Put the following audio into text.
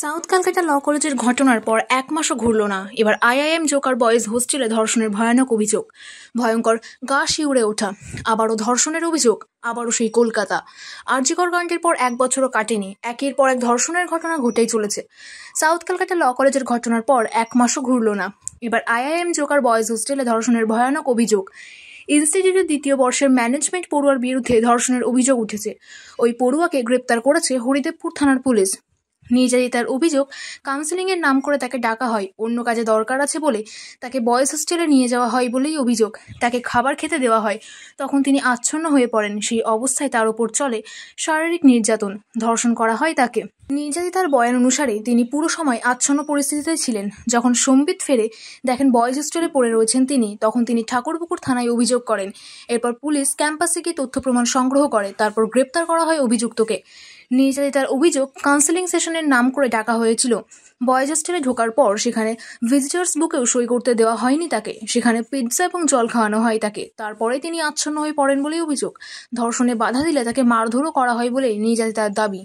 South Calcutta ল কলেজের ঘটনার পর এক মাসও ঘুরল না, এবার আইআইএম জোকার বয়েজ হোস্টেলে ধর্ষণের ভয়ানক অভিযোগ। ভয়ঙ্কর, গা শিউরে ওঠা। আবারও ধর্ষণের অভিযোগ, আবারও সেই কলকাতা। আরজি কর কাণ্ডের পর এক বছরও কাটেনি, একের পর এক ধর্ষণের ঘটনা ঘটেই চলেছে। সাউথ ক্যালকাটা ল কলেজের ঘটনার পর এক মাসও ঘুরল না, এবার আইআইএম জোকার বয়েজ হোস্টেলে ধর্ষণের ভয়ানক অভিযোগ। ইনস্টিটিউটের দ্বিতীয় বর্ষের ম্যানেজমেন্ট পড়ুয়ার বিরুদ্ধে ধর্ষণের অভিযোগ উঠেছে। ওই পড়ুয়াকে গ্রেপ্তার করেছে হরিদেবপুর থানার পুলিশ। নির্যাতিতার অভিযোগ, কাউন্সেলিংয়ের নাম করে তাকে ডাকা হয়, অন্য কাজে দরকার আছে বলে তাকে বয়েজ হোস্টেলে নিয়ে যাওয়া হয় বলেই অভিযোগ। তাকে খাবার খেতে দেওয়া হয়, তখন তিনি আচ্ছন্ন হয়ে পড়েন। সেই অবস্থায় তার ওপর চলে শারীরিক নির্যাতন, ধর্ষণ করা হয় তাকে। নির্যাতিতার বয়ান অনুসারে তিনি পুরো সময় আচ্ছন্ন পরিস্থিতিতে ছিলেন। যখন সম্বিত ফেরে দেখেন বয়েজ হোস্টেলে পড়ে রয়েছেন তিনি, তখন তিনি ঠাকুরপুকুর থানায় অভিযোগ করেন। এরপর পুলিশ ক্যাম্পাসে গিয়ে তথ্য প্রমাণ সংগ্রহ করে, তারপর গ্রেপ্তার করা হয় অভিযুক্তকে। নির্যাতিতার অভিযোগ, কাউন্সেলিং সেশনের নাম করে ডাকা হয়েছিল। বয়েজ হোস্টেলে ঢোকার পর সেখানে ভিজিটার্স বুকেও সই করতে দেওয়া হয়নি তাকে। সেখানে পিৎজা এবং জল খাওয়ানো হয় তাকে। তারপরে তিনি আচ্ছন্ন হয়ে পড়েন বলেই অভিযোগ। ধর্ষণে বাধা দিলে তাকে মারধরও করা হয় বলেই নির্যাতিতার দাবি।